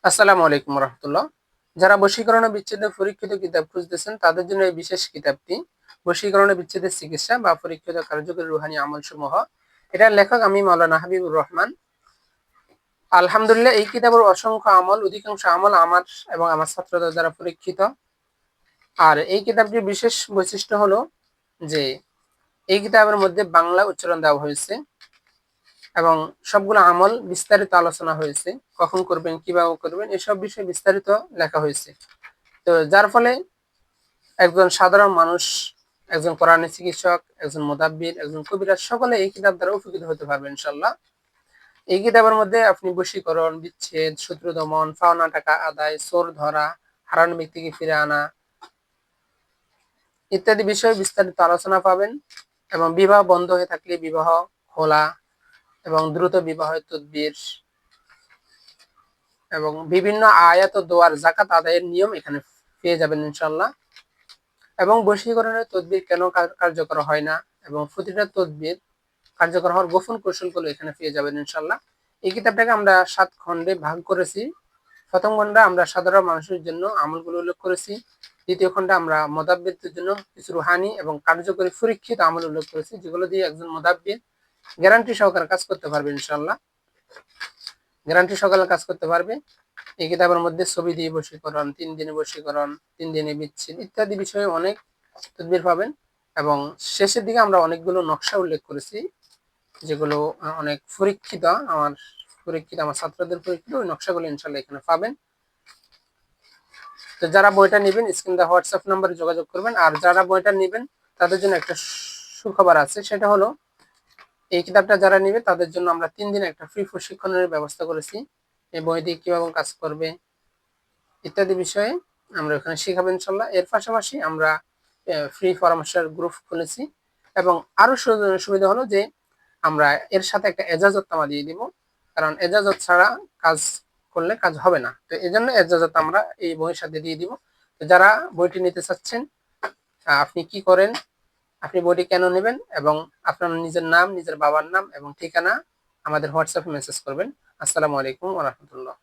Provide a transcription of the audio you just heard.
আসসালামু আলাইকুম রহমতুল্লাহ। যারা বশীকরণ ও বিচ্ছেদের পরীক্ষিত কিতাব খুঁজতেছেন তাদের জন্য এই বিশেষ কিতাবটি বশীকরণ ও বিচ্ছেদের চিকিৎসা বা পরীক্ষিত কার্যকরী রুহানি আমল সমূহ। এটার লেখক আমি মাওলানা হাবিবুর রহমান। আলহামদুলিল্লাহ, এই কিতাবের অসংখ্য আমল, অধিকাংশ আমল আমার এবং আমার ছাত্রদের দ্বারা পরীক্ষিত। আর এই কিতাবটির বিশেষ বৈশিষ্ট্য হলো যে এই কিতাবের মধ্যে বাংলা উচ্চারণ দেওয়া হয়েছে এবং সবগুলো আমল বিস্তারিত আলোচনা হয়েছে। কখন করবেন, কিভাবে করবেন, এসব বিষয়ে বিস্তারিত লেখা হয়েছে। তো যার ফলে একজন সাধারণ মানুষ, একজন কোরআনী চিকিৎসক, একজন মুদাব্বির, একজন কবিরাজ সকলে এই কিতাব দ্বারা উপকৃত হতে পারবে ইনশাল্লাহ। এই কিতাবের মধ্যে আপনি বশীকরণ, বিচ্ছেদ, শত্রু দমন, পাওনা টাকা আদায়, চোর ধরা, হারানো ব্যক্তিকে ফিরে আনা ইত্যাদি বিষয়ে বিস্তারিত আলোচনা পাবেন। এবং বিবাহ বন্ধ হয়ে থাকলে বিবাহ খোলা এবং দ্রুত বিবাহের তদবির এবং বিভিন্ন আয়াত ও দোয়ার জাকাত আদায়ের নিয়ম এখানে পেয়ে যাবেন ইনশাল্লাহ। এবং বশীকরণের তদবির কেন কার্যকর হয় না এবং প্রতিটা তদবির কার্যকর হওয়ার গোপন কৌশলগুলো এখানে পেয়ে যাবেন ইনশাল্লাহ। এই কিতাবটাকে আমরা 7 খণ্ডে ভাগ করেছি। প্রথম খণ্ডে আমরা সাধারণ মানুষের জন্য আমলগুলো উল্লেখ করেছি। দ্বিতীয় খণ্ডে আমরা মুদাব্বিরদের জন্য কিছু রুহানি এবং কার্যকরী পরীক্ষিত আমল উল্লেখ করেছি, যেগুলো দিয়ে একজন মুদাব্বির গ্যারান্টি সহকারে কাজ করতে পারবে ইনশাল্লাহ। গ্যারান্টি সহকারে কাজ করতে পারবে। এই কিতাবের মধ্যে ছবি দিয়ে বশীকরণ, 3 দিনে বশীকরণ, 3 দিনে বিচ্ছেদ ইত্যাদি বিষয়ে অনেক তদবির পাবেন। এবং শেষের দিকে আমরা অনেকগুলো নকশা উল্লেখ করেছি, যেগুলো অনেক পরীক্ষিত, আমার ছাত্রদের পরীক্ষিত। ওই নকশাগুলো ইনশাল্লাহ এখানে পাবেন। তো যারা বইটা নেবেন স্ক্রিন দেওয়া হোয়াটসঅ্যাপ নাম্বারে যোগাযোগ করবেন। আর যারা বইটা নেবেন তাদের জন্য একটা সুখবর আছে, সেটা হলো এই কিতাবটা যারা নেবে তাদের জন্য আমরা 3 দিনে একটা ফ্রি প্রশিক্ষণের ব্যবস্থা করেছি। এই বই দিয়ে কিভাবে কাজ করবে ইত্যাদি বিষয়ে আমরা ওখানে শেখাবো ইনশাল্লাহ। এর পাশাপাশি আমরা ফ্রি পরামর্শের গ্রুপ খুলেছি। এবং আরো সুবিধা হলো যে আমরা এর সাথে একটা এজাজতনামা দিয়ে দিব, কারণ এজাজত ছাড়া কাজ করলে কাজ হবে না। তো এই জন্য এজাজত আমরা এই বইয়ের সাথে দিয়ে দিব। তো যারা বইটি নিতে চাচ্ছেন, আপনি কি করেন, আপনি বইটি কেন নেবেন এবং আপনার নিজের নাম, নিজের বাবার নাম এবং ঠিকানা আমাদের হোয়াটসঅ্যাপে মেসেজ করবেন। আসসালামু আলাইকুম ওয়া রাহমাতুল্লাহ।